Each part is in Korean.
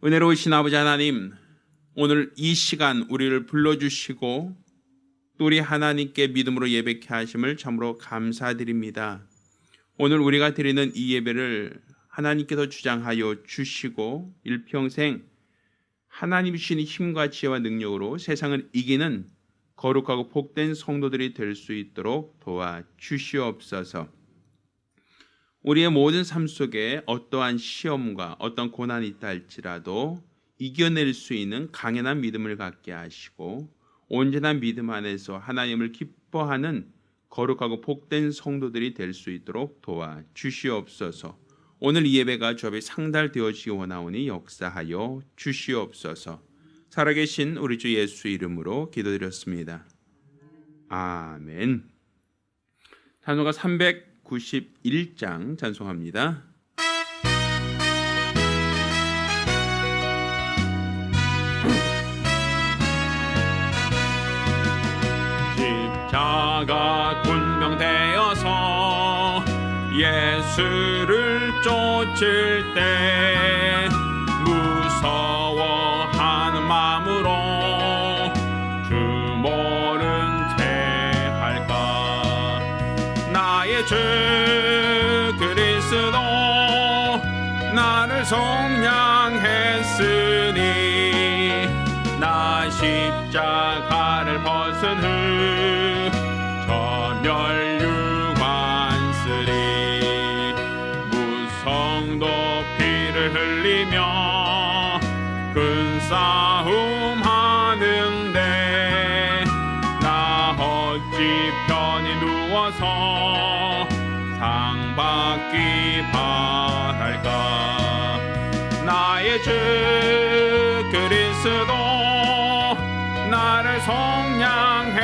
은혜로우신 아버지 하나님, 오늘 이 시간 우리를 불러주시고 또 우리 하나님께 믿음으로 예배케 하심을 참으로 감사드립니다. 오늘 우리가 드리는 이 예배를 하나님께서 주장하여 주시고 일평생 하나님 주시는 힘과 지혜와 능력으로 세상을 이기는 거룩하고 복된 성도들이 될 수 있도록 도와주시옵소서. 우리의 모든 삶 속에 어떠한 시험과 어떤 고난이 있다 할지라도 이겨낼 수 있는 강연한 믿음을 갖게 하시고 온전한 믿음 안에서 하나님을 기뻐하는 거룩하고 복된 성도들이 될 수 있도록 도와주시옵소서. 오늘 이 예배가 주 앞에 상달되어지기 원하오니 역사하여 주시옵소서. 살아계신 우리 주 예수 이름으로 기도드렸습니다. 아멘. 찬송가 391장 찬송합니다. 십자가 군병되어서 예수를 쫓을 때 무서워하는 마음으로 주 모른 채 할까. 나의 주 그리스도 나를 속량했으니 나 십자가를 벗은 후 저 멸류관 쓰리. 무성도 피를 흘리며 큰 싸움 하는데 나 어찌 편히 누워서 상 받기 바랄까. 나의 주 그리스도 나를 속량했으니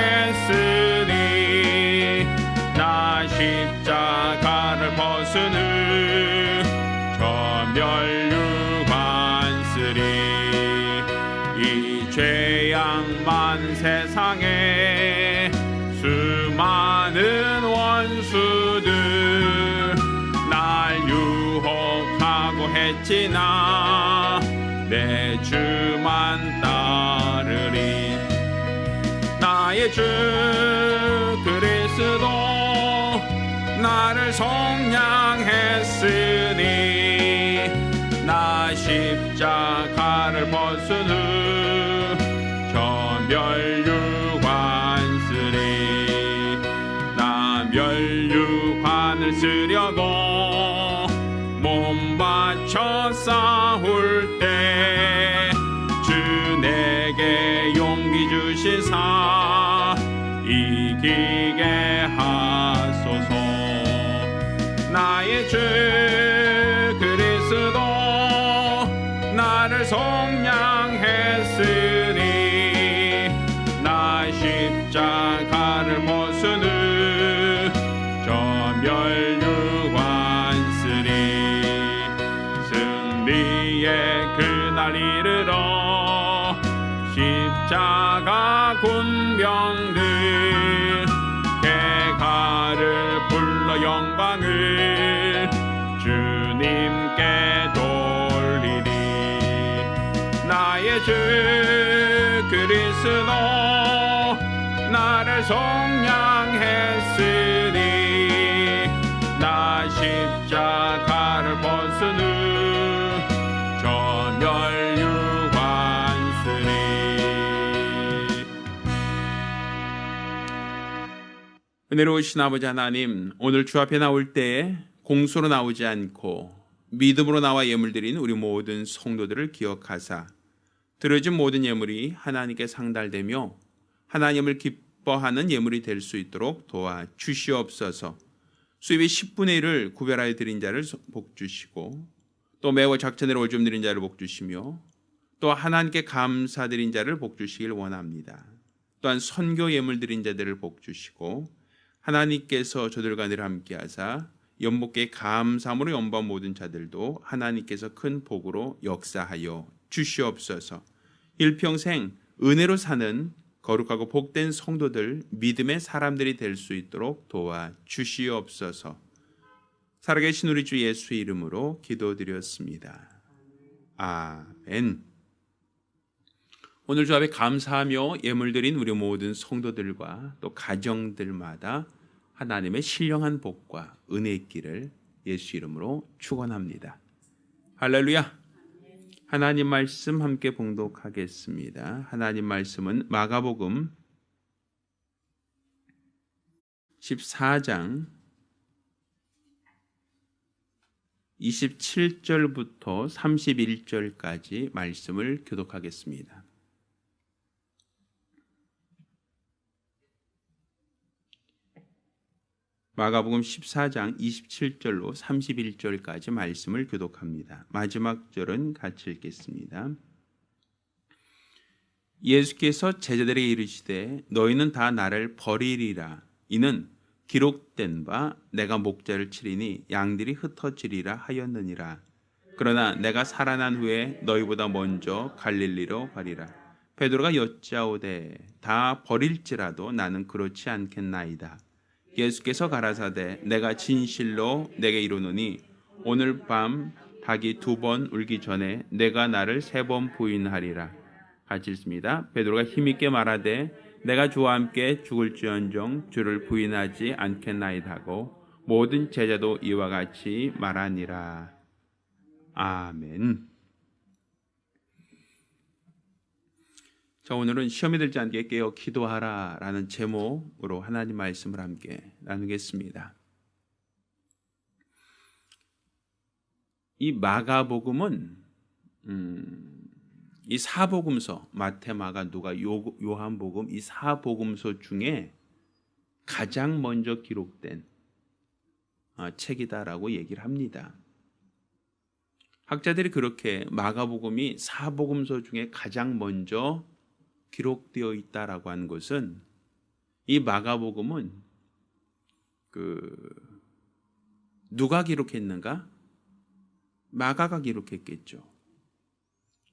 나 십자가를 벗은 후 저 멸류관 쓰리. 이 죄악만 세상에 수많은 원수들 날 유혹하고 했지나 내 주만 따르리. 나의 주 그리스도 나를 속량했으니 나 십자가를 벗은 후 저 멸류관 쓰리. 나 멸류관을 쓰려고 몸 바쳐 싸울 때 주 내게 용기 주시사 이기게 하소서. 나의 주 그리스도 나를 속량했으니 나 십자가를 벗은 후 저 멸류관 쓰리. 승리의 그날 이르러 십자가 군병들 개가를 불러 영광을 주님께 돌리리. 나의 주 그리스도 나를 속량했으니 나 십자가를 벗은 후 저 멸류관 쓰리. 은혜로우신 아버지 하나님, 오늘 주 앞에 나올 때에 공소로 나오지 않고 믿음으로 나와 예물 드린 우리 모든 성도들을 기억하사 드려진 모든 예물이 하나님께 상달되며 하나님을 기뻐하는 예물이 될 수 있도록 도와주시옵소서. 수입의 10분의 1을 구별하여 드린 자를 복주시고 또 매월 작전으로 오줌 드린 자를 복주시며 또 하나님께 감사드린 자를 복주시길 원합니다. 또한 선교 예물 드린 자들을 복주시고 하나님께서 저들과 늘 함께하사 연복께 감사함으로 연보한 모든 자들도 하나님께서 큰 복으로 역사하여 주시옵소서. 일평생 은혜로 사는 거룩하고 복된 성도들, 믿음의 사람들이 될 수 있도록 도와주시옵소서. 살아계신 우리 주 예수의 이름으로 기도드렸습니다. 아멘. 오늘 주 앞에 감사하며 예물 드린 우리 모든 성도들과 또 가정들마다 하나님의 신령한 복과 은혜의 길을 예수 이름으로 축원합니다. 할렐루야. 하나님 말씀 함께 봉독하겠습니다. 하나님 말씀은 마가복음 14장 27절부터 31절까지 말씀을 교독하겠습니다. 마가복음 14장 27절로 31절까지 말씀을 교독합니다. 마지막 절은 같이 읽겠습니다. 예수께서 제자들에게 이르시되 너희는 다 나를 버리리라. 이는 기록된 바 내가 목자를 치리니 양들이 흩어지리라 하였느니라. 그러나 내가 살아난 후에 너희보다 먼저 갈릴리로 가리라. 베드로가 여짜오되 다 버릴지라도 나는 그렇지 않겠나이다. 예수께서 가라사대 내가 진실로 내게 이르노니 오늘 밤 닭이 2번 울기 전에 내가 나를 3번 부인하리라. 같이 읽습니다. 베드로가 힘있게 말하되 내가 주와 함께 죽을지언정 주를 부인하지 않겠나이다 하고 모든 제자도 이와 같이 말하니라. 아멘. 자, 오늘은 시험이 들지 않게 깨어 기도하라 라는 제목으로 하나님 말씀을 함께 나누겠습니다. 이 마가복음은 이 사복음서 마태, 마가, 누가, 요한복음 이 사복음서 중에 가장 먼저 기록된 책이다라고 얘기를 합니다. 학자들이 그렇게 마가복음이 사복음서 중에 가장 먼저 기록되어 있다라고 하는 것은 이 마가복음은 누가 기록했는가? 마가가 기록했겠죠.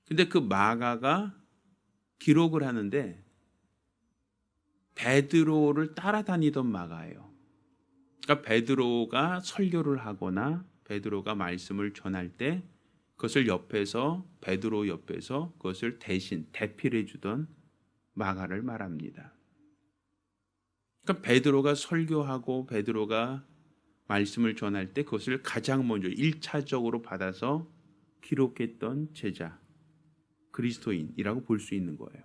근데 그 마가가 기록을 하는데 베드로를 따라다니던 마가예요. 그러니까 베드로가 설교를 하거나 베드로가 말씀을 전할 때 그것을 옆에서 베드로 옆에서 그것을 대신 대필해 주던 마가를 말합니다. 그러니까 베드로가 설교하고 베드로가 말씀을 전할 때 그것을 가장 먼저 1차적으로 받아서 기록했던 제자, 그리스도인이라고 볼 수 있는 거예요.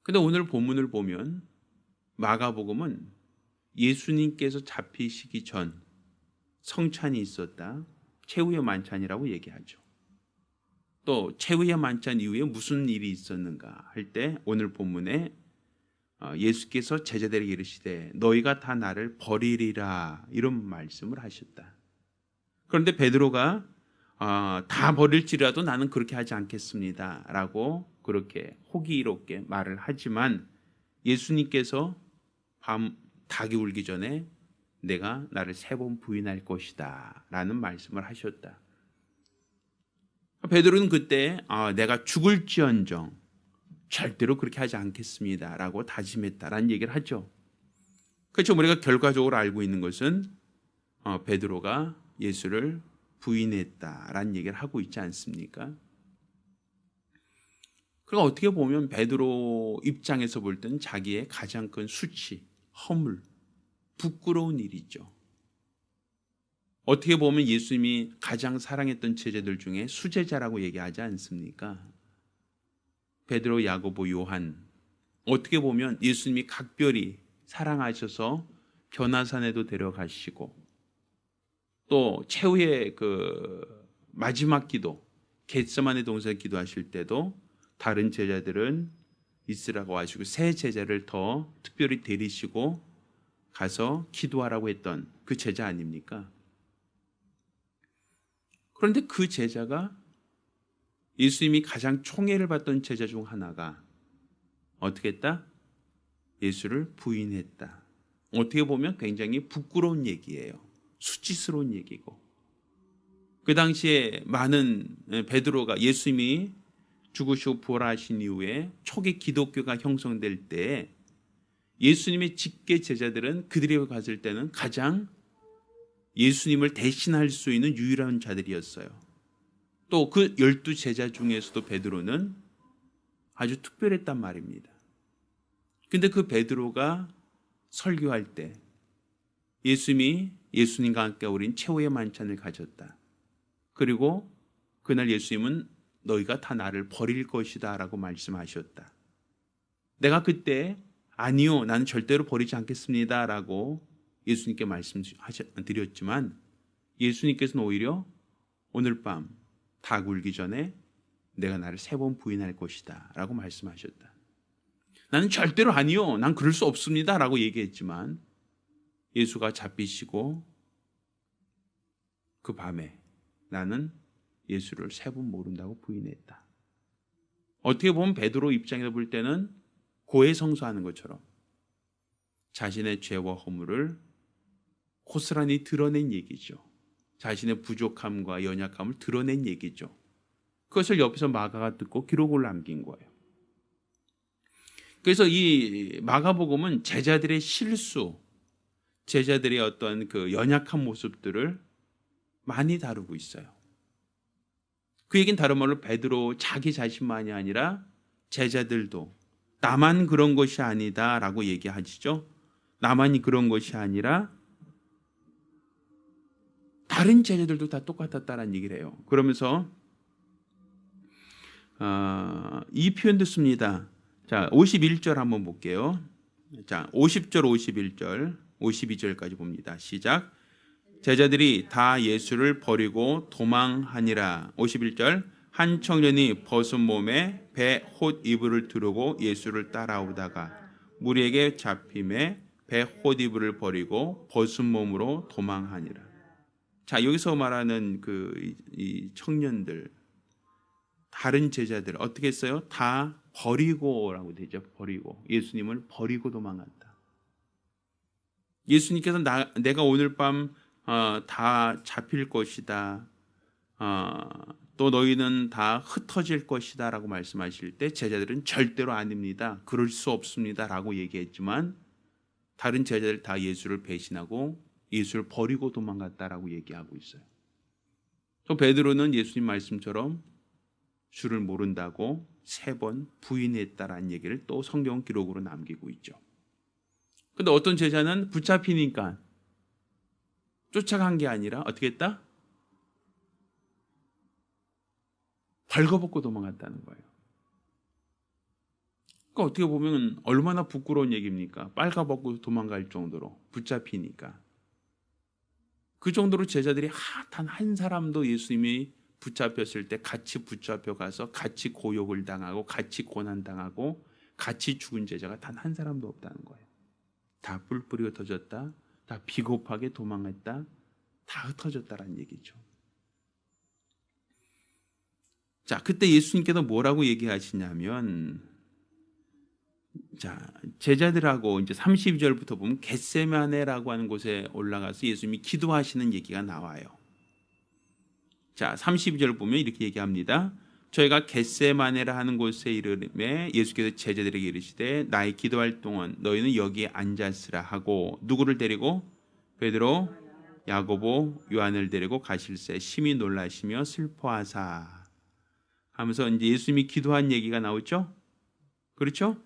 그런데 오늘 본문을 보면 마가복음은 예수님께서 잡히시기 전 성찬이 있었다. 최후의 만찬이라고 얘기하죠. 또 최후의 만찬 이후에 무슨 일이 있었는가 할 때 오늘 본문에 예수께서 제자들에게 이르시되 너희가 다 나를 버리리라 이런 말씀을 하셨다. 그런데 베드로가 다 버릴지라도 나는 그렇게 하지 않겠습니다 라고 그렇게 호기롭게 말을 하지만 예수님께서 밤 닭이 울기 전에 내가 나를 3번 부인할 것이다 라는 말씀을 하셨다. 베드로는 그때 내가 죽을지언정 절대로 그렇게 하지 않겠습니다 라고 다짐했다라는 얘기를 하죠. 그렇죠. 우리가 결과적으로 알고 있는 것은 베드로가 예수를 부인했다라는 얘기를 하고 있지 않습니까? 그러니까 어떻게 보면 베드로 입장에서 볼 때는 자기의 가장 큰 수치, 허물, 부끄러운 일이죠. 어떻게 보면 예수님이 가장 사랑했던 제자들 중에 수제자라고 얘기하지 않습니까? 베드로, 야고보, 요한, 어떻게 보면 예수님이 각별히 사랑하셔서 변화산에도 데려가시고 또 최후의 마지막 기도 겟세마네 동산에 기도하실 때도 다른 제자들은 있으라고 하시고 새 제자를 더 특별히 데리시고 가서 기도하라고 했던 그 제자 아닙니까? 그런데 그 제자가 예수님이 가장 총애를 받던 제자 중 하나가 어떻게 했다? 예수를 부인했다. 어떻게 보면 굉장히 부끄러운 얘기예요. 수치스러운 얘기고 그 당시에 많은 베드로가 예수님이 죽으시고 부활하신 이후에 초기 기독교가 형성될 때 예수님의 직계 제자들은 그들이 갔을 때는 가장 예수님을 대신할 수 있는 유일한 자들이었어요. 또 그 12제자 중에서도 베드로는 아주 특별했단 말입니다. 근데 그 베드로가 설교할 때 예수님과 함께 우린 최후의 만찬을 가졌다. 그리고 그날 예수님은 너희가 다 나를 버릴 것이다 라고 말씀하셨다. 내가 그때 아니요, 나는 절대로 버리지 않겠습니다 라고 예수님께 말씀드렸지만 예수님께서는 오히려 오늘 밤 다 굴기 전에 내가 나를 3번 부인할 것이다 라고 말씀하셨다. 나는 절대로 아니요, 난 그럴 수 없습니다 라고 얘기했지만 예수가 잡히시고 그 밤에 나는 예수를 3번 모른다고 부인했다. 어떻게 보면 베드로 입장에서 볼 때는 고해성사하는 것처럼 자신의 죄와 허물을 고스란히 드러낸 얘기죠. 자신의 부족함과 연약함을 드러낸 얘기죠. 그것을 옆에서 마가가 듣고 기록을 남긴 거예요. 그래서 이 마가복음은 제자들의 실수, 제자들의 어떤 그 연약한 모습들을 많이 다루고 있어요. 그 얘기는 다른 말로 베드로 자기 자신만이 아니라 제자들도 나만 그런 것이 아니다라고 얘기하시죠. 나만이 그런 것이 아니라 다른 제자들도 다 똑같았다는 얘기를 해요. 그러면서 이 표현도 씁니다. 자, 51절 한번 볼게요. 자, 50절, 51절, 52절까지 봅니다. 시작. 제자들이 다 예수를 버리고 도망하니라. 51절. 한 청년이 벗은 몸에 배 홑이불을 두르고 예수를 따라오다가 무리에게 잡힘에 배 홑이불을 버리고 벗은 몸으로 도망하니라. 자, 여기서 말하는 이 청년들, 다른 제자들 어떻게 했어요? 다 버리고라고 되죠. 버리고 예수님을 버리고 도망갔다. 예수님께서 내가 오늘 밤 다 잡힐 것이다. 또 너희는 다 흩어질 것이다 라고 말씀하실 때 제자들은 절대로 아닙니다. 그럴 수 없습니다 라고 얘기했지만 다른 제자들 다 예수를 배신하고 예수를 버리고 도망갔다라고 얘기하고 있어요. 또 베드로는 예수님 말씀처럼 주를 모른다고 3번 부인했다라는 얘기를 또 성경 기록으로 남기고 있죠. 그런데 어떤 제자는 붙잡히니까 쫓아간 게 아니라 어떻게 했다? 벌거벗고 도망갔다는 거예요. 그러니까 어떻게 보면 얼마나 부끄러운 얘기입니까? 빨가벗고 도망갈 정도로 붙잡히니까. 그 정도로 제자들이 단 한 사람도 예수님이 붙잡혔을 때 같이 붙잡혀 가서 같이 고욕을 당하고 같이 고난당하고 같이 죽은 제자가 단 한 사람도 없다는 거예요. 다 뿔뿔이 흩어졌다. 다 비겁하게 도망했다. 다 흩어졌다라는 얘기죠. 자, 그때 예수님께서 뭐라고 얘기하시냐면 자, 제자들하고 이제 32절부터 보면 겟세마네라고 하는 곳에 올라가서 예수님이 기도하시는 얘기가 나와요. 자, 32절 보면 이렇게 얘기합니다. 저희가 겟세마네라 하는 곳에 이르매 예수께서 제자들에게 이르시되 나의 기도할 동안 너희는 여기에 앉았으라 하고 누구를 데리고? 베드로, 야고보, 요한을 데리고 가실새 심히 놀라시며 슬퍼하사 하면서 이제 예수님이 기도한 얘기가 나오죠. 그렇죠?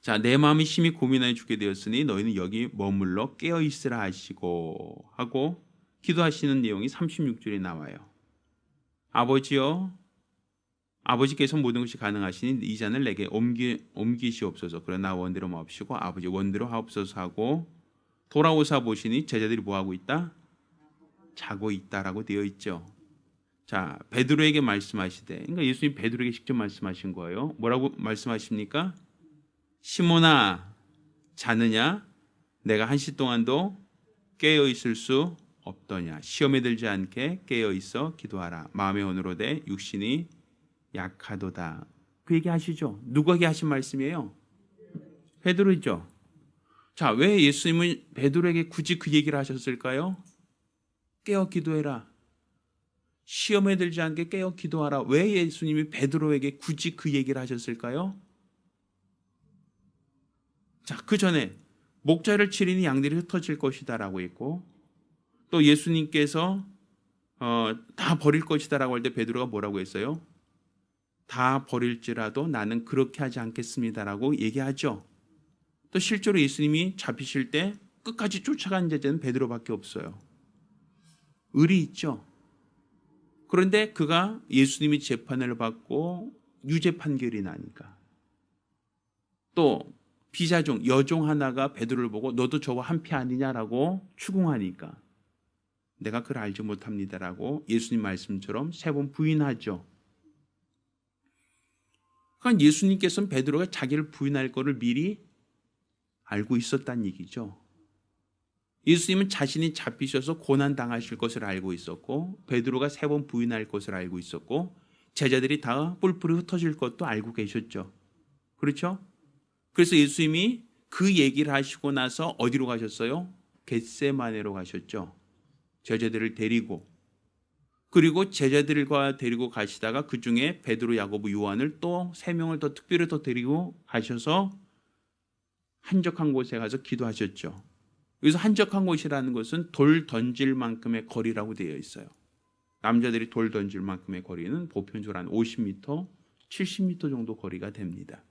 자, 내 마음이 심히 고민하여 죽게 되었으니 너희는 여기 머물러 깨어 있으라 하시고 하고 기도하시는 내용이 36절에 나와요. 아버지여, 아버지께서 모든 것이 가능하시니 이 잔을 내게 옮기시옵소서. 그러나 원대로 마옵시고 아버지 원대로 하옵소서 하고 돌아오사 보시니 제자들이 뭐하고 있다? 자고 있다라고 되어 있죠. 자, 베드로에게 말씀하시되, 그러니까 예수님 베드로에게 직접 말씀하신 거예요. 뭐라고 말씀하십니까? 시몬아, 자느냐? 내가 한시 동안도 깨어 있을 수 없더냐? 시험에 들지 않게 깨어 있어 기도하라. 마음의 온으로되 육신이 약하도다. 그 얘기 하시죠? 누구에게 하신 말씀이에요? 베드로죠. 자, 왜 예수님은 베드로에게 굳이 그 얘기를 하셨을까요? 깨어 기도해라. 시험에 들지 않게 깨어 기도하라. 왜 예수님이 베드로에게 굳이 그 얘기를 하셨을까요? 자, 그 전에 목자를 치리니 양들이 흩어질 것이다 라고 했고 또 예수님께서 다 버릴 것이다라고 할 때 베드로가 뭐라고 했어요? 다 버릴지라도 나는 그렇게 하지 않겠습니다라고 얘기하죠. 또 실제로 예수님이 잡히실 때 끝까지 쫓아간 제자는 베드로밖에 없어요. 의리 있죠. 그런데 그가 예수님이 재판을 받고 유죄 판결이 나니까, 또 비자종 여종 하나가 베드로를 보고 너도 저와 한패 아니냐라고 추궁하니까 내가 그걸 알지 못합니다라고 예수님 말씀처럼 3번 부인하죠. 그러니까 예수님께서는 베드로가 자기를 부인할 것을 미리 알고 있었다는 얘기죠. 예수님은 자신이 잡히셔서 고난당하실 것을 알고 있었고, 베드로가 3번 부인할 것을 알고 있었고, 제자들이 다 뿔뿔이 흩어질 것도 알고 계셨죠. 그렇죠? 그래서 예수님이 그 얘기를 하시고 나서 어디로 가셨어요? 겟세마네로 가셨죠. 제자들을 데리고. 그리고 제자들과 데리고 가시다가 그 중에 베드로, 야고보, 요한을 또 3명을 더 특별히 더 데리고 가셔서 한적한 곳에 가서 기도하셨죠. 여기서 한적한 곳이라는 것은 돌 던질 만큼의 거리라고 되어 있어요. 남자들이 돌 던질 만큼의 거리는 보편적으로 한 50m, 70m 정도 거리가 됩니다.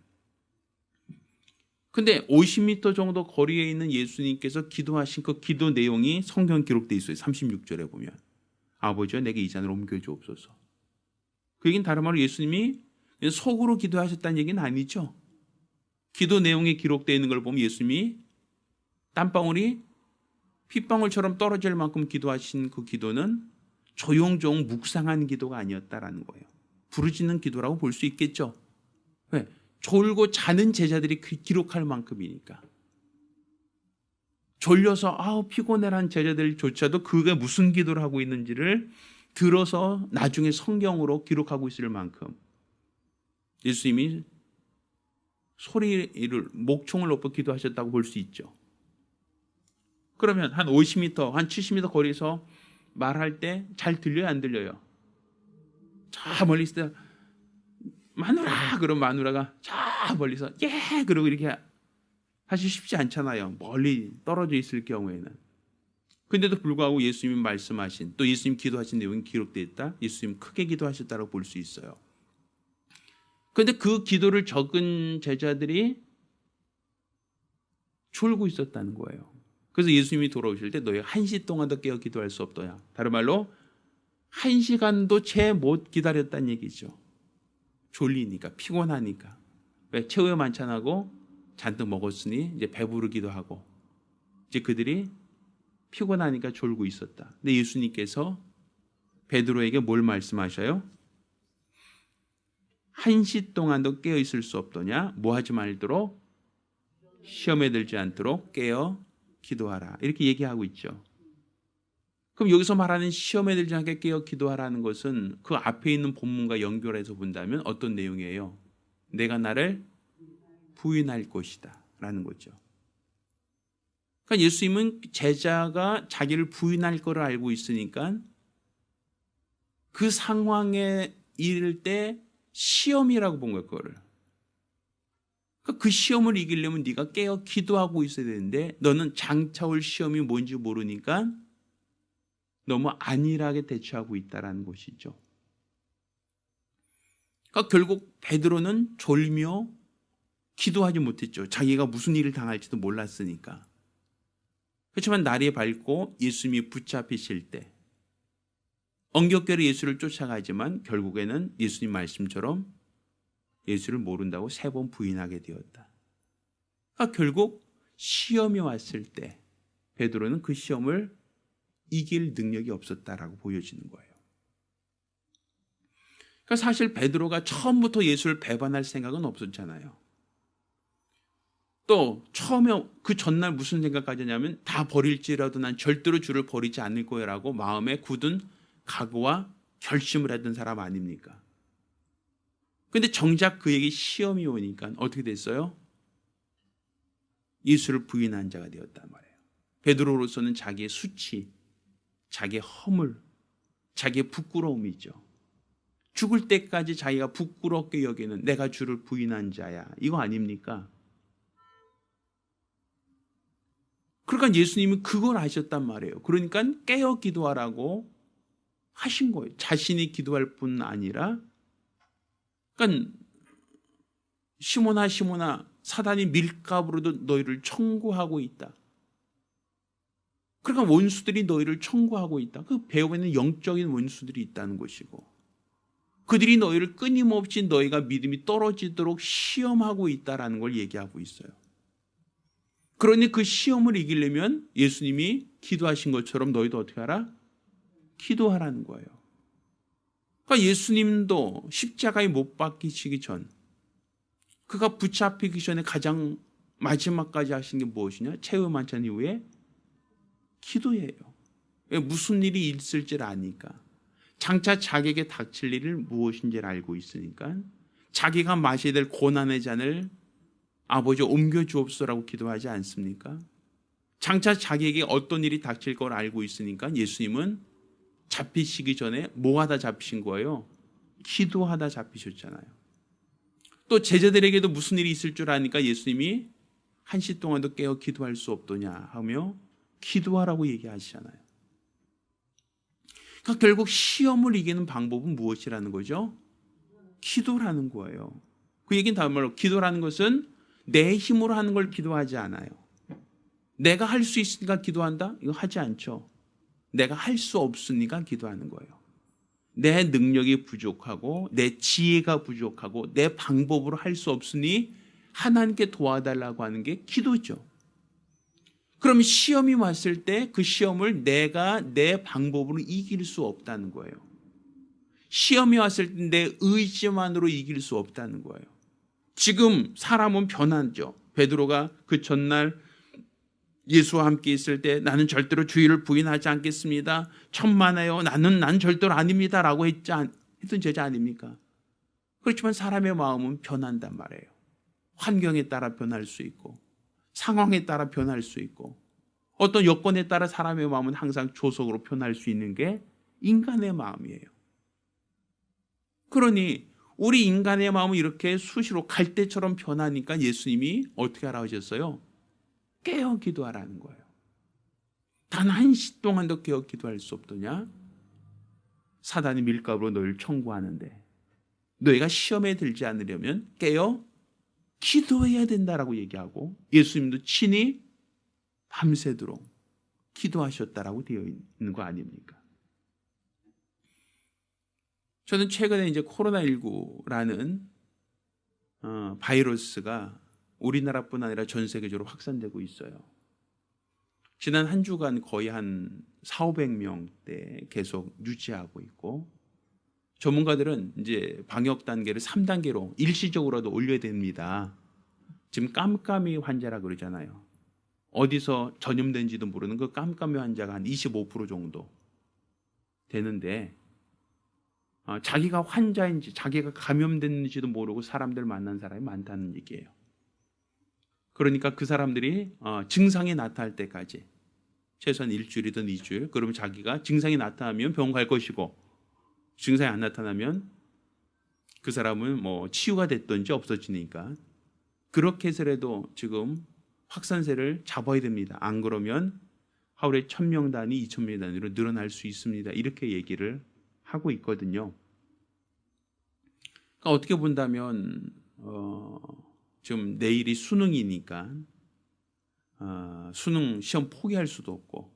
근데 50m 정도 거리에 있는 예수님께서 기도하신 그 기도 내용이 성경 기록되어 있어요. 36절에 보면 아버지여 내게 이 잔을 옮겨주옵소서. 그 얘기는 다른 말로 예수님이 속으로 기도하셨다는 얘기는 아니죠. 기도 내용이 기록되어 있는 걸 보면 예수님이 땀방울이 핏방울처럼 떨어질 만큼 기도하신 그 기도는 조용조용 묵상한 기도가 아니었다라는 거예요. 부르짖는 기도라고 볼 수 있겠죠. 왜? 졸고 자는 제자들이 기록할 만큼이니까. 졸려서 피곤해란 제자들조차도 그게 무슨 기도를 하고 있는지를 들어서 나중에 성경으로 기록하고 있을 만큼 예수님이 소리를 목청을 높여 기도하셨다고 볼 수 있죠. 그러면 한 50m, 한 70m 거리에서 말할 때 잘 들려요, 안 들려요? 저 멀리 있을 때 마누라 그럼 마누라가 저 멀리서 예 그러고 이렇게 사실 쉽지 않잖아요. 멀리 떨어져 있을 경우에는. 근데도 불구하고 예수님이 말씀하신, 또 예수님 기도하신 내용이 기록되어 있다. 예수님 크게 기도하셨다고 볼 수 있어요. 그런데 그 기도를 적은 제자들이 졸고 있었다는 거예요. 그래서 예수님이 돌아오실 때 너희 1시 동안도 깨어 기도할 수 없더냐. 다른 말로 1시간도 채 못 기다렸다는 얘기죠. 졸리니까, 피곤하니까. 왜? 최후의 만찬하고 잔뜩 먹었으니 이제 배부르기도 하고, 이제 그들이 피곤하니까 졸고 있었다. 근데 예수님께서 베드로에게 뭘 말씀하셔요? 1시 동안도 깨어 있을 수 없더냐? 뭐 하지 말도록? 시험에 들지 않도록 깨어 기도하라. 이렇게 얘기하고 있죠. 그럼 여기서 말하는 시험에 들지 않게 깨어 기도하라는 것은 그 앞에 있는 본문과 연결해서 본다면 어떤 내용이에요? 내가 나를 부인할 것이다 라는 거죠. 그러니까 예수님은 제자가 자기를 부인할 거를 알고 있으니까 그 상황에 이를 때 시험이라고 본 거예요. 그거를. 그러니까 그 시험을 이기려면 네가 깨어 기도하고 있어야 되는데 너는 장차 올 시험이 뭔지 모르니까 너무 안일하게 대처하고 있다는 것이죠. 그러니까 결국 베드로는 졸며 기도하지 못했죠. 자기가 무슨 일을 당할지도 몰랐으니까. 그렇지만 날이 밝고 예수님이 붙잡히실 때 엉겹결에 예수를 쫓아가지만 결국에는 예수님 말씀처럼 예수를 모른다고 3번 부인하게 되었다. 그러니까 결국 시험이 왔을 때 베드로는 그 시험을 이길 능력이 없었다라고 보여지는 거예요. 그러니까 사실 베드로가 처음부터 예수를 배반할 생각은 없었잖아요. 또 처음에 그 전날 무슨 생각까지 하냐면 다 버릴지라도 난 절대로 주를 버리지 않을 거야라고 마음에 굳은 각오와 결심을 했던 사람 아닙니까? 근데 정작 그에게 시험이 오니까 어떻게 됐어요? 예수를 부인한 자가 되었단 말이에요. 베드로로서는 자기의 수치, 자기의 허물, 자기의 부끄러움이죠. 죽을 때까지 자기가 부끄럽게 여기는 내가 주를 부인한 자야. 이거 아닙니까? 그러니까 예수님은 그걸 아셨단 말이에요. 그러니까 깨어 기도하라고 하신 거예요. 자신이 기도할 뿐 아니라, 그러니까 시몬아 사단이 밀가부로도 너희를 청구하고 있다. 그러니까 원수들이 너희를 청구하고 있다. 그 배후에는 영적인 원수들이 있다는 것이고, 그들이 너희를 끊임없이 너희가 믿음이 떨어지도록 시험하고 있다라는 걸 얘기하고 있어요. 그러니 그 시험을 이기려면 예수님이 기도하신 것처럼 너희도 어떻게 하라? 기도하라는 거예요. 그러니까 예수님도 십자가에 못 박히시기 전, 그가 붙잡히기 전에 가장 마지막까지 하신 게 무엇이냐? 최후 만찬 이후에 기도예요. 무슨 일이 있을지를 아니까, 장차 자기에게 닥칠 일을 무엇인지를 알고 있으니까, 자기가 마셔야 될 고난의 잔을 아버지 옮겨 주옵소서라고 기도하지 않습니까? 장차 자기에게 어떤 일이 닥칠 걸 알고 있으니까 예수님은 잡히시기 전에 뭐 하다 잡히신 거예요? 기도하다 잡히셨잖아요. 또 제자들에게도 무슨 일이 있을 줄 아니까 예수님이 1시 동안도 깨어 기도할 수 없더냐 하며 기도하라고 얘기하시잖아요. 그러니까 결국 시험을 이기는 방법은 무엇이라는 거죠? 기도라는 거예요. 그 얘기는 다른 말로 기도라는 것은 내 힘으로 하는 걸 기도하지 않아요. 내가 할 수 있으니까 기도한다? 이거 하지 않죠. 내가 할 수 없으니까 기도하는 거예요. 내 능력이 부족하고 내 지혜가 부족하고 내 방법으로 할 수 없으니 하나님께 도와달라고 하는 게 기도죠. 그럼 시험이 왔을 때 그 시험을 내가 내 방법으로 이길 수 없다는 거예요. 시험이 왔을 때 내 의지만으로 이길 수 없다는 거예요. 지금 사람은 변하죠. 베드로가 그 전날 예수와 함께 있을 때 나는 절대로 주의를 부인하지 않겠습니다. 천만에요. 난 절대로 아닙니다. 라고 했던 제자 아닙니까? 그렇지만 사람의 마음은 변한단 말이에요. 환경에 따라 변할 수 있고 상황에 따라 변할 수 있고 어떤 여건에 따라 사람의 마음은 항상 조속으로 변할 수 있는 게 인간의 마음이에요. 그러니 우리 인간의 마음은 이렇게 수시로 갈대처럼 변하니까 예수님이 어떻게 하라고 하셨어요? 깨어 기도하라는 거예요. 단 1시 동안도 깨어 기도할 수 없더냐? 사단이 밀가부로 너희를 청구하는데 너희가 시험에 들지 않으려면 깨어 기도해야 된다라고 얘기하고 예수님도 친히 밤새도록 기도하셨다라고 되어 있는 거 아닙니까? 저는 최근에 이제 코로나19라는 바이러스가 우리나라뿐 아니라 전 세계적으로 확산되고 있어요. 지난 한 주간 거의 한 400~500명대 계속 유지하고 있고 전문가들은 이제 방역 단계를 3단계로 일시적으로도 올려야 됩니다. 지금 깜깜이 환자라 그러잖아요. 어디서 전염된지도 모르는 그 깜깜이 환자가 한 25% 정도 되는데 자기가 환자인지 자기가 감염됐는지도 모르고 사람들 만난 사람이 많다는 얘기예요. 그러니까 그 사람들이 증상이 나타날 때까지 최소한 1주일이든 2주일 그러면 자기가 증상이 나타나면 병원 갈 것이고 증상이 안 나타나면 그 사람은 뭐 치유가 됐든지 없어지니까 그렇게 해서라도 지금 확산세를 잡아야 됩니다. 안 그러면 하루에 1000명 단위, 2000명 단위로 늘어날 수 있습니다. 이렇게 얘기를 하고 있거든요. 그러니까 어떻게 본다면 지금 내일이 수능이니까 수능 시험 포기할 수도 없고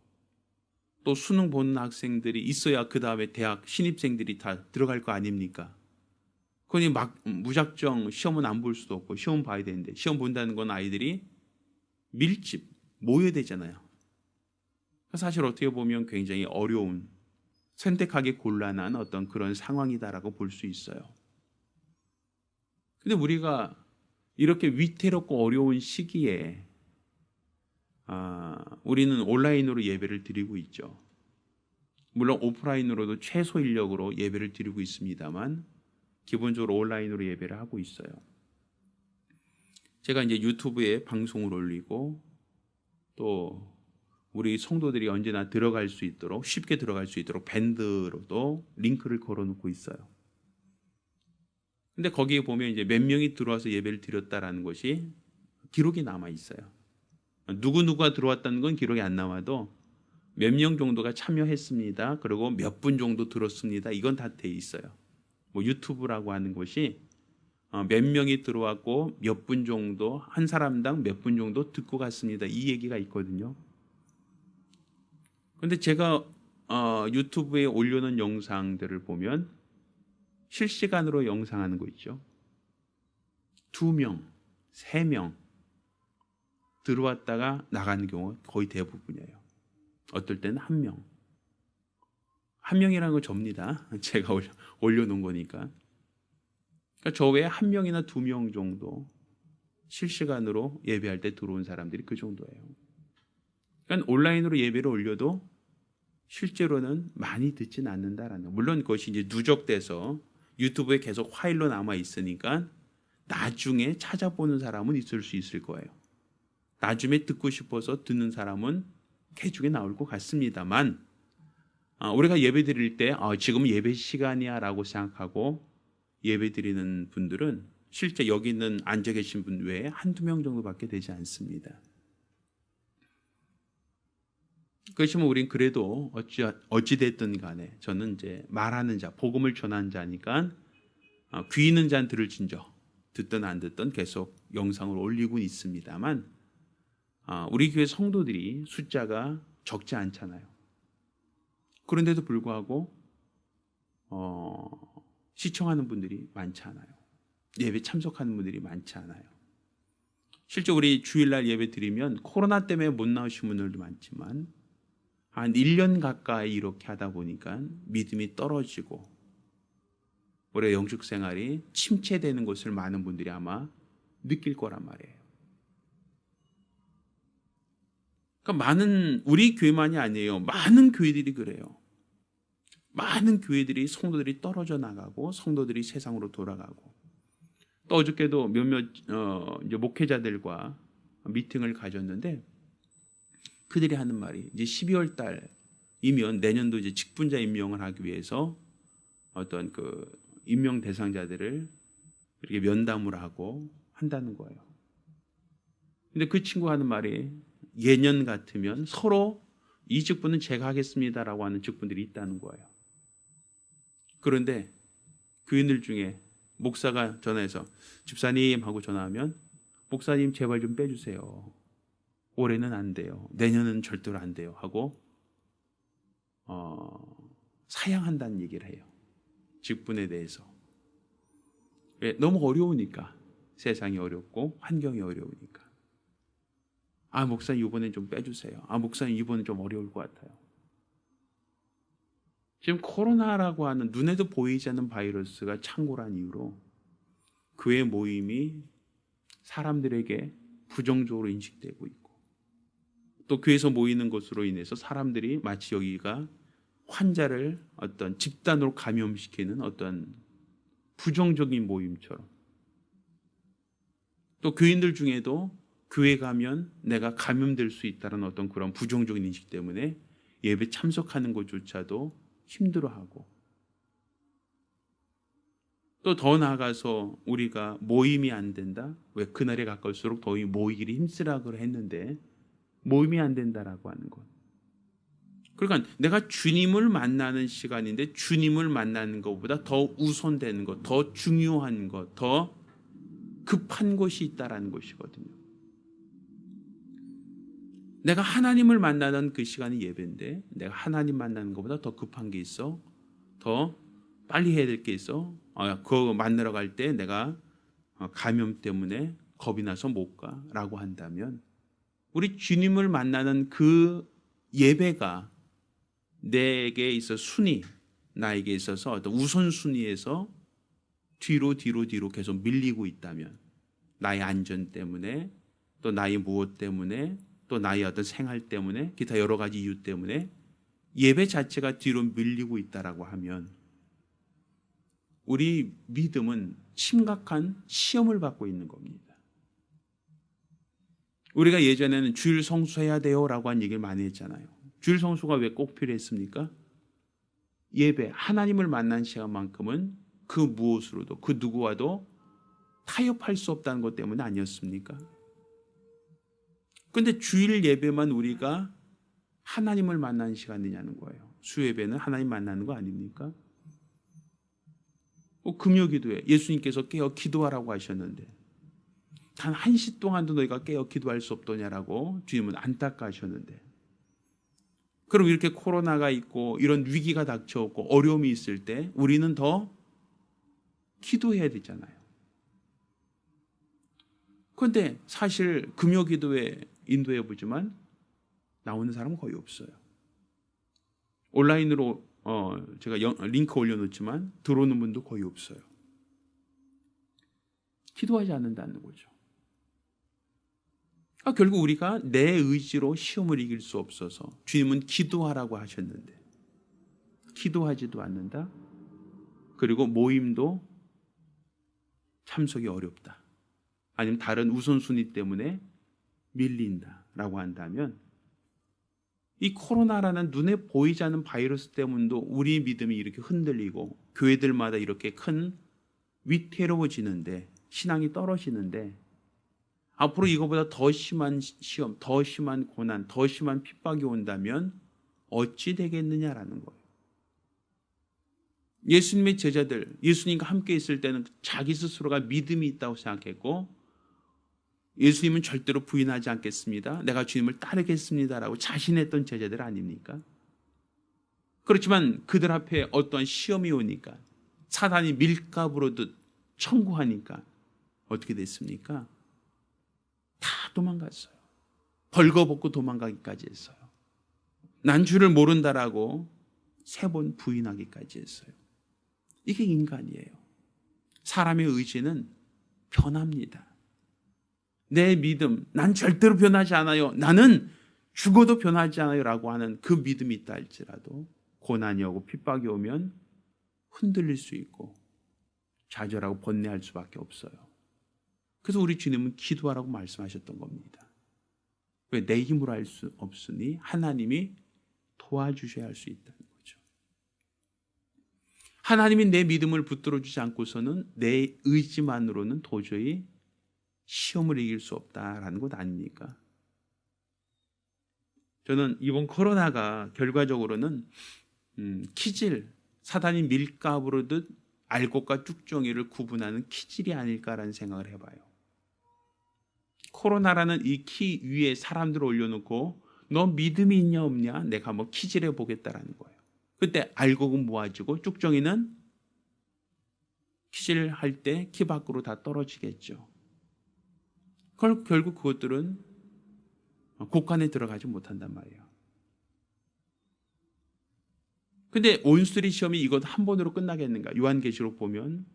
또 수능 보는 학생들이 있어야 그 다음에 대학 신입생들이 다 들어갈 거 아닙니까? 그러니 막 무작정 시험은 안 볼 수도 없고 시험 봐야 되는데 시험 본다는 건 아이들이 밀집 모여야 되잖아요. 사실 어떻게 보면 굉장히 어려운 선택하기 곤란한 어떤 그런 상황이다라고 볼 수 있어요. 근데 우리가 이렇게 위태롭고 어려운 시기에 우리는 온라인으로 예배를 드리고 있죠. 물론 오프라인으로도 최소 인력으로 예배를 드리고 있습니다만 기본적으로 온라인으로 예배를 하고 있어요. 제가 이제 유튜브에 방송을 올리고 또 우리 성도들이 언제나 들어갈 수 있도록 쉽게 들어갈 수 있도록 밴드로도 링크를 걸어놓고 있어요. 근데 거기에 보면 이제 몇 명이 들어와서 예배를 드렸다라는 것이 기록이 남아 있어요. 누구누가 들어왔다는 건 기록이 안 남아도 몇 명 정도가 참여했습니다. 그리고 몇 분 정도 들었습니다. 이건 다 돼 있어요. 뭐 유튜브라고 하는 것이 몇 명이 들어왔고 몇 분 정도, 한 사람당 몇 분 정도 듣고 갔습니다. 이 얘기가 있거든요. 그런데 제가 유튜브에 올려놓은 영상들을 보면 실시간으로 영상하는 거 있죠. 2명, 3명 들어왔다가 나가는 경우가 거의 대부분이에요. 어떨 때는 1명. 1명이라는 건 접니다. 제가 올려놓은 거니까. 그러니까 저 외에 1명이나 2명 정도 실시간으로 예배할 때 들어온 사람들이 그 정도예요. 그러니까 온라인으로 예배를 올려도 실제로는 많이 듣진 않는다라는 거. 물론 그것이 이제 누적돼서 유튜브에 계속 파일로 남아 있으니까 나중에 찾아보는 사람은 있을 수 있을 거예요. 나중에 듣고 싶어서 듣는 사람은 개중에 나올 것 같습니다만, 우리가 예배 드릴 때 지금 예배 시간이야 라고 생각하고 예배 드리는 분들은 실제 여기 있는 앉아 계신 분 외에 1-2명 정도밖에 되지 않습니다. 그렇지만 우린 그래도 어찌됐든 간에 저는 이제 말하는 자, 복음을 전하는 자니까 귀 있는 자는 들을진저, 듣든 안 듣든 계속 영상을 올리고 있습니다만, 우리 교회 성도들이 숫자가 적지 않잖아요. 그런데도 불구하고 시청하는 분들이 많지 않아요. 예배 참석하는 분들이 많지 않아요. 실제 우리 주일날 예배 드리면 코로나 때문에 못 나오신 분들도 많지만 한 1년 가까이 이렇게 하다 보니까 믿음이 떨어지고 우리의 영적 생활이 침체되는 것을 많은 분들이 아마 느낄 거란 말이에요. 그러니까 많은, 우리 교회만이 아니에요. 많은 교회들이 그래요. 많은 교회들이 성도들이 떨어져 나가고 성도들이 세상으로 돌아가고, 또 어저께도 몇몇 이제 목회자들과 미팅을 가졌는데 그들이 하는 말이 이제 12월 달이면 내년도 이제 직분자 임명을 하기 위해서 어떤 그 임명 대상자들을 이렇게 면담을 하고 한다는 거예요. 근데 그 친구가 하는 말이 예년 같으면 서로 이 직분은 제가 하겠습니다라고 하는 직분들이 있다는 거예요. 그런데 교인들 중에 목사가 전화해서 집사님 하고 전화하면 목사님 제발 좀 빼주세요. 올해는 안 돼요. 내년은 절대로 안 돼요. 하고 사양한다는 얘기를 해요. 직분에 대해서. 왜? 너무 어려우니까. 세상이 어렵고 환경이 어려우니까. 목사님 이번엔 좀 빼주세요. 목사님 이번엔 좀 어려울 것 같아요. 지금 코로나라고 하는 눈에도 보이지 않는 바이러스가 창궐한 이후로 교회 모임이 사람들에게 부정적으로 인식되고 있고, 또 교회에서 모이는 것으로 인해서 사람들이 마치 여기가 환자를 어떤 집단으로 감염시키는 어떤 부정적인 모임처럼, 또 교인들 중에도 교회 가면 내가 감염될 수 있다는 어떤 그런 부정적인 인식 때문에 예배 참석하는 것조차도 힘들어하고, 또 더 나아가서 우리가 모임이 안 된다. 왜? 그날에 가까울수록 더 모이기를 힘쓰라고 했는데 모임이 안 된다라고 하는 것. 그러니까 내가 주님을 만나는 시간인데 주님을 만나는 것보다 더 우선되는 것, 더 중요한 것, 더 급한 것이 있다라는 것이거든요. 내가 하나님을 만나는 그 시간이 예배인데 내가 하나님 만나는 것보다 더 급한 게 있어. 더 빨리 해야 될 게 있어. 그거 만나러 갈 때 내가 감염 때문에 겁이 나서 못 가라고 한다면, 우리 주님을 만나는 그 예배가 내게 있어 순위, 나에게 있어서 어떤 우선순위에서 뒤로 계속 밀리고 있다면, 나의 안전 때문에, 또 나의 무엇 때문에, 또 나의 어떤 생활 때문에, 기타 여러 가지 이유 때문에 예배 자체가 뒤로 밀리고 있다라고 하면 우리 믿음은 심각한 시험을 받고 있는 겁니다. 우리가 예전에는 주일 성수해야 돼요라고 한 얘기를 많이 했잖아요. 주일 성수가 왜 꼭 필요했습니까? 예배, 하나님을 만난 시간만큼은 그 무엇으로도, 그 누구와도 타협할 수 없다는 것 때문에 아니었습니까? 그런데 주일 예배만 우리가 하나님을 만나는 시간이냐는 거예요. 수요예배는 하나님 만나는 거 아닙니까? 금요기도에 예수님께서 깨어 기도하라고 하셨는데 단 1시 동안도 너희가 깨어 기도할 수 없더냐라고 주님은 안타까우셨는데, 그럼 이렇게 코로나가 있고 이런 위기가 닥쳐오고 어려움이 있을 때 우리는 더 기도해야 되잖아요. 그런데 사실 금요기도에 인도해 보지만 나오는 사람은 거의 없어요. 온라인으로 제가 링크 올려놓지만 들어오는 분도 거의 없어요. 기도하지 않는다는 거죠. 결국 우리가 내 의지로 시험을 이길 수 없어서 주님은 기도하라고 하셨는데 기도하지도 않는다. 그리고 모임도 참석이 어렵다. 아니면 다른 우선순위 때문에 밀린다라고 한다면 이 코로나라는 눈에 보이지 않는 바이러스 때문도 우리 믿음이 이렇게 흔들리고 교회들마다 이렇게 큰 위태로워지는데, 신앙이 떨어지는데, 앞으로 이거보다 더 심한 시험, 더 심한 고난, 더 심한 핍박이 온다면 어찌 되겠느냐라는 거예요. 예수님의 제자들, 예수님과 함께 있을 때는 자기 스스로가 믿음이 있다고 생각했고 예수님은 절대로 부인하지 않겠습니다, 내가 주님을 따르겠습니다라고 자신했던 제자들 아닙니까? 그렇지만 그들 앞에 어떠한 시험이 오니까, 사단이 밀가부르듯 청구하니까 어떻게 됐습니까? 다 도망갔어요. 벌거벗고 도망가기까지 했어요. 난 주를 모른다라고 3번 부인하기까지 했어요. 이게 인간이에요. 사람의 의지는 변합니다. 내 믿음, 난 절대로 변하지 않아요, 나는 죽어도 변하지 않아요 라고 하는 그 믿음이 있다 할지라도 고난이 오고 핍박이 오면 흔들릴 수 있고 좌절하고 번뇌할 수밖에 없어요. 그래서 우리 주님은 기도하라고 말씀하셨던 겁니다. 왜? 내 힘으로 할 수 없으니 하나님이 도와주셔야 할 수 있다는 거죠. 하나님이 내 믿음을 붙들어 주지 않고서는 내 의지만으로는 도저히 시험을 이길 수 없다라는 것 아닙니까? 저는 이번 코로나가 결과적으로는 키질, 사단이 밀가부르듯 알곡과 쭉정이를 구분하는 키질이 아닐까라는 생각을 해봐요. 코로나라는 이 키 위에 사람들을 올려놓고 너 믿음이 있냐 없냐 내가 한번 키질해 보겠다라는 거예요. 그때 알곡은 모아지고 쭉정이는 키질할 때 키 밖으로 다 떨어지겠죠. 결국 그것들은 곡간에 들어가지 못한단 말이에요. 근데 온수리 시험이 이것 한 번으로 끝나겠는가? 요한계시록 보면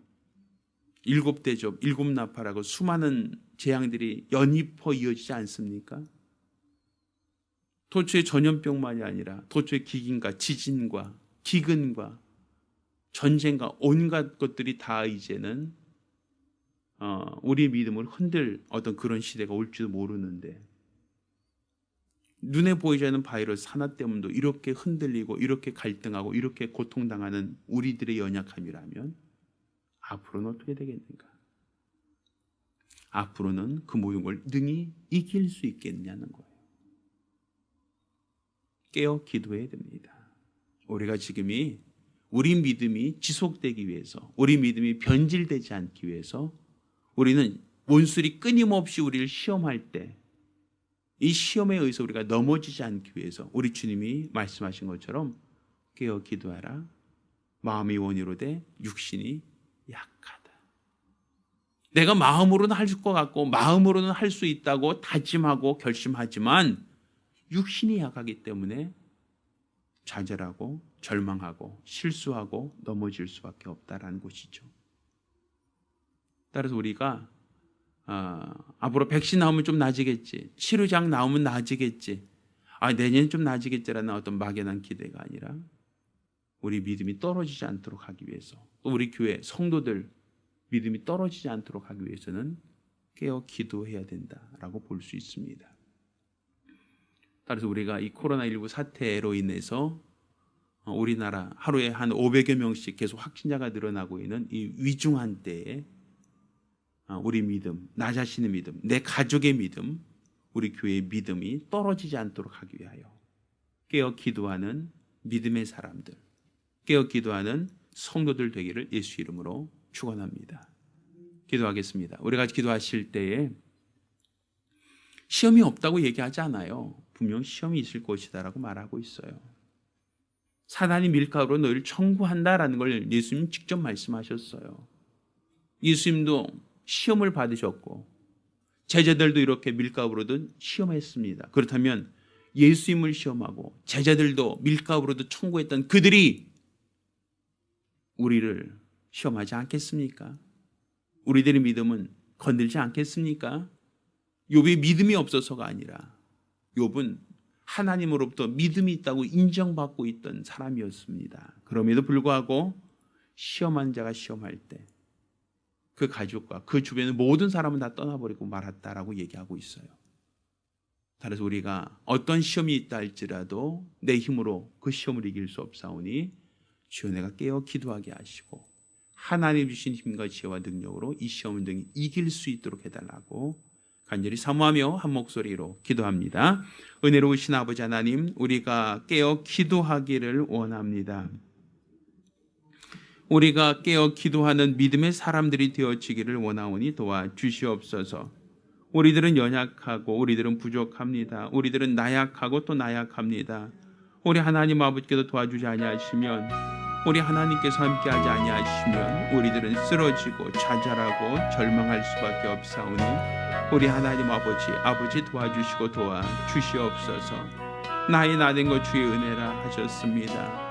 7대접, 7나팔하고 수많은 재앙들이 연이퍼 이어지지 않습니까? 도처에 전염병만이 아니라 도처에 기근과 지진과 기근과 전쟁과 온갖 것들이 다 이제는 우리 믿음을 흔들 어떤 그런 시대가 올지도 모르는데, 눈에 보이지 않는 바이러스 하나 때문도 이렇게 흔들리고 이렇게 갈등하고 이렇게 고통당하는 우리들의 연약함이라면 앞으로는 어떻게 되겠는가? 앞으로는 그 모든 걸 능히 이길 수 있겠냐는 거예요. 깨어 기도해야 됩니다. 우리가 지금이 우리 믿음이 지속되기 위해서, 우리 믿음이 변질되지 않기 위해서 우리는 원술이 끊임없이 우리를 시험할 때 이 시험에 의해서 우리가 넘어지지 않기 위해서 우리 주님이 말씀하신 것처럼 깨어 기도하라. 마음이 원이로되 육신이 약하다. 내가 마음으로는 할 것 같고 마음으로는 할 수 있다고 다짐하고 결심하지만 육신이 약하기 때문에 좌절하고 절망하고 실수하고 넘어질 수밖에 없다라는 것이죠. 따라서 우리가 앞으로 백신 나오면 좀 나아지겠지, 치료약 나오면 나아지겠지, 내년에 좀 나아지겠지라는 어떤 막연한 기대가 아니라 우리 믿음이 떨어지지 않도록 하기 위해서, 또 우리 교회 성도들 믿음이 떨어지지 않도록 하기 위해서는 깨어 기도해야 된다라고 볼 수 있습니다. 따라서 우리가 이 코로나19 사태로 인해서 우리나라 하루에 한 500여 명씩 계속 확진자가 늘어나고 있는 이 위중한 때에 우리 믿음, 나 자신의 믿음, 내 가족의 믿음, 우리 교회의 믿음이 떨어지지 않도록 하기 위하여 깨어 기도하는 믿음의 사람들, 깨어 기도하는 성도들 되기를 예수 이름으로 축원합니다. 기도하겠습니다. 우리가 기도하실 때에 시험이 없다고 얘기하지 않아요. 분명 시험이 있을 것이다라고 말하고 있어요. 사단이 밀가루로 너희를 청구한다라는 걸 예수님 직접 말씀하셨어요. 예수님도 시험을 받으셨고 제자들도 이렇게 밀가루로도 시험했습니다. 그렇다면 예수님을 시험하고 제자들도 밀가루로도 청구했던 그들이 우리를 시험하지 않겠습니까? 우리들의 믿음은 건들지 않겠습니까? 욥이 믿음이 없어서가 아니라 욥은 하나님으로부터 믿음이 있다고 인정받고 있던 사람이었습니다. 그럼에도 불구하고 시험한 자가 시험할 때 그 가족과 그 주변의 모든 사람은 다 떠나버리고 말았다라고 얘기하고 있어요. 따라서 우리가 어떤 시험이 있다 할지라도 내 힘으로 그 시험을 이길 수 없사오니 주여 내가 깨어 기도하게 하시고 하나님 주신 힘과 지혜와 능력으로 이 시험을 등이 이길 수 있도록 해달라고 간절히 사모하며 한 목소리로 기도합니다. 은혜로우신 아버지 하나님, 우리가 깨어 기도하기를 원합니다. 우리가 깨어 기도하는 믿음의 사람들이 되어지기를 원하오니 도와주시옵소서. 우리들은 연약하고 우리들은 부족합니다. 우리들은 나약하고 또 나약합니다. 우리 하나님 아버지께서 도와주지 아니하시면, 우리 하나님께서 함께하지 아니하시면 우리들은 쓰러지고 좌절하고 절망할 수밖에 없사오니 우리 하나님 아버지 도와주시고 도와주시옵소서. 나의 나된 것 주의 은혜라 하셨습니다.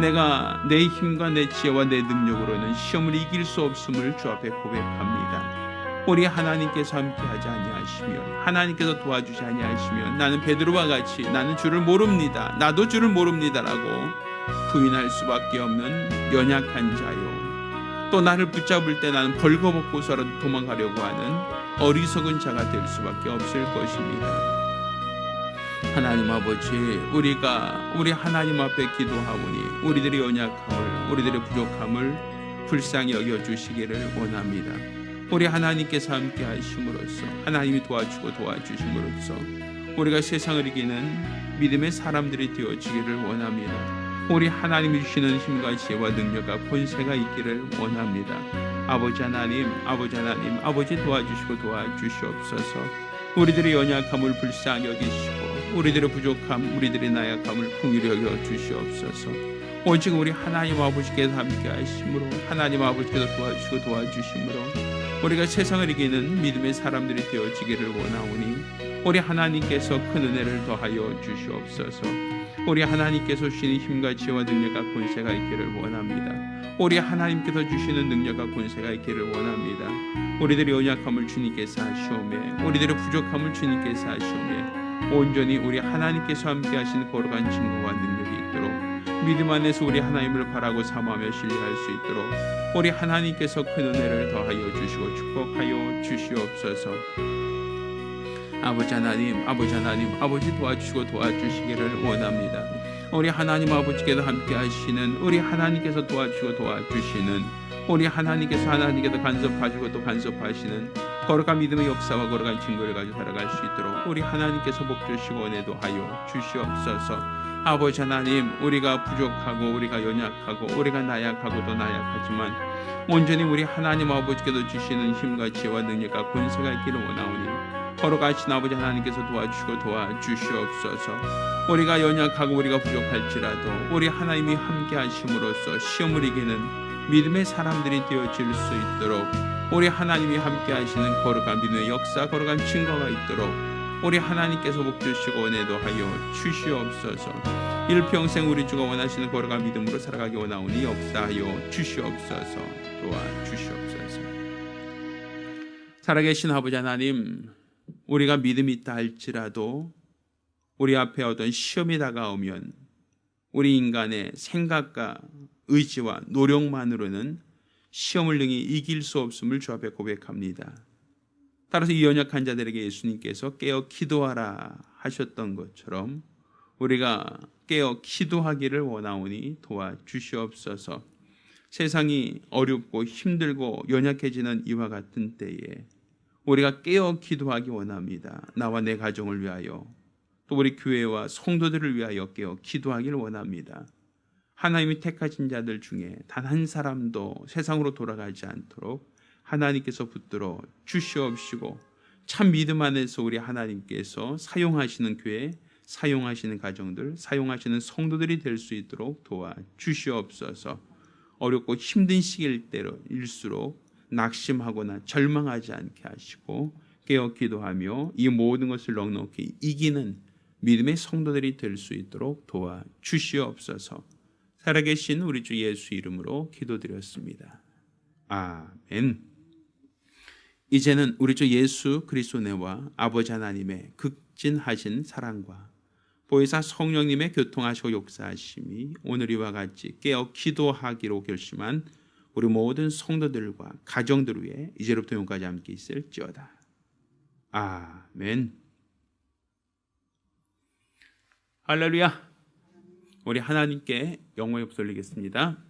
내가 내 힘과 내 지혜와 내 능력으로는 시험을 이길 수 없음을 주 앞에 고백합니다. 우리 하나님께서 함께하지 아니하시면, 하나님께서 도와주지 아니하시면 나는 베드로와 같이 나는 주를 모릅니다, 나도 주를 모릅니다라고 부인할 수밖에 없는 연약한 자요, 또 나를 붙잡을 때 나는 벌거벗고서라도 도망가려고 하는 어리석은 자가 될 수밖에 없을 것입니다. 하나님 아버지, 우리가 우리 하나님 앞에 기도하오니 우리들의 연약함을, 우리들의 부족함을 불쌍히 여겨주시기를 원합니다. 우리 하나님께서 함께 하심으로써, 하나님이 도와주고 도와주심으로써 우리가 세상을 이기는 믿음의 사람들이 되어지기를 원합니다. 우리 하나님이 주시는 힘과 지혜와 능력과 권세가 있기를 원합니다. 아버지 하나님 도와주시고 도와주시옵소서. 우리들의 연약함을 불쌍히 여기시고 우리들의 부족함, 우리들의 나약함을 긍휼히 여겨 주시옵소서. 오직 우리 하나님 아버지께서 함께 하심으로, 하나님 아버지께서 도와주시고 도와주심으로 우리가 세상을 이기는 믿음의 사람들이 되어지기를 원하오니 우리 하나님께서 큰 은혜를 더하여 주시옵소서. 우리 하나님께서 주시는 힘과 지혜와 능력과 권세가 있기를 원합니다. 우리 하나님께서 주시는 능력과 권세가 있기를 원합니다. 우리들의 연약함을 주님께서 하시오매, 우리들의 부족함을 주님께서 하시오매 온전히 우리 하나님께서 함께 하시는 거룩한 증거와 능력이 있도록 믿음 안에서 우리 하나님을 바라고 사모하며 신뢰할 수 있도록 우리 하나님께서 큰 은혜를 더하여 주시고 축복하여 주시옵소서. 아버지 하나님 도와주시고 도와주시기를 원합니다. 우리 하나님 아버지께서 함께 하시는, 우리 하나님께서 도와주시고 도와주시는, 우리 하나님께서 간섭하시고 또 간섭하시는 거룩한 믿음의 역사와 거룩한 증거를 가지고 살아갈 수 있도록 우리 하나님께서 복 주시고 은혜도 하여 주시옵소서. 아버지 하나님, 우리가 부족하고 우리가 연약하고 우리가 나약하고도 나약하지만 온전히 우리 하나님 아버지께서 주시는 힘과 지혜와 능력과 권세가 있기를 원하오니 거룩하신 아버지 하나님께서 도와주시고 도와주시옵소서. 우리가 연약하고 우리가 부족할지라도 우리 하나님이 함께 하심으로써 시험을 이기는 믿음의 사람들이 되어질 수 있도록 우리 하나님이 함께 하시는 거룩한 믿음의 역사, 거룩한 증거가 있도록 우리 하나님께서 복 주시고 은혜도 하여 주시옵소서. 일평생 우리 주가 원하시는 거룩한 믿음으로 살아가기 원하오니 역사하여 주시옵소서. 도와주시옵소서. 살아계신 아버지 하나님, 우리가 믿음이 있다 할지라도 우리 앞에 어떤 시험이 다가오면 우리 인간의 생각과 의지와 노력만으로는 시험을 능히 이길 수 없음을 주 앞에 고백합니다. 따라서 이 연약한 자들에게 예수님께서 깨어 기도하라 하셨던 것처럼 우리가 깨어 기도하기를 원하오니 도와주시옵소서. 세상이 어렵고 힘들고 연약해지는 이와 같은 때에 우리가 깨어 기도하기 원합니다. 나와 내 가정을 위하여, 또 우리 교회와 성도들을 위하여 깨어 기도하기를 원합니다. 하나님이 택하신 자들 중에 단 한 사람도 세상으로 돌아가지 않도록 하나님께서 붙들어 주시옵시고 참 믿음 안에서 우리 하나님께서 사용하시는 교회, 사용하시는 가정들, 사용하시는 성도들이 될 수 있도록 도와 주시옵소서. 어렵고 힘든 시기일수록 낙심하거나 절망하지 않게 하시고 깨어 기도하며 이 모든 것을 넉넉히 이기는 믿음의 성도들이 될 수 있도록 도와 주시옵소서. 살아계신 우리 주 예수 이름으로 기도드렸습니다. 아멘. 이제는 우리 주 예수 그리스도 내와 아버지 하나님의 극진하신 사랑과 보혜사 성령님의 교통하시고 역사하심이 오늘 이와 같이 깨어 기도하기로 결심한 우리 모든 성도들과 가정들 위해 이제로부터永까지 함께 있을지어다. 아멘. 할렐루야. 우리 하나님께 영광을 돌리겠습니다.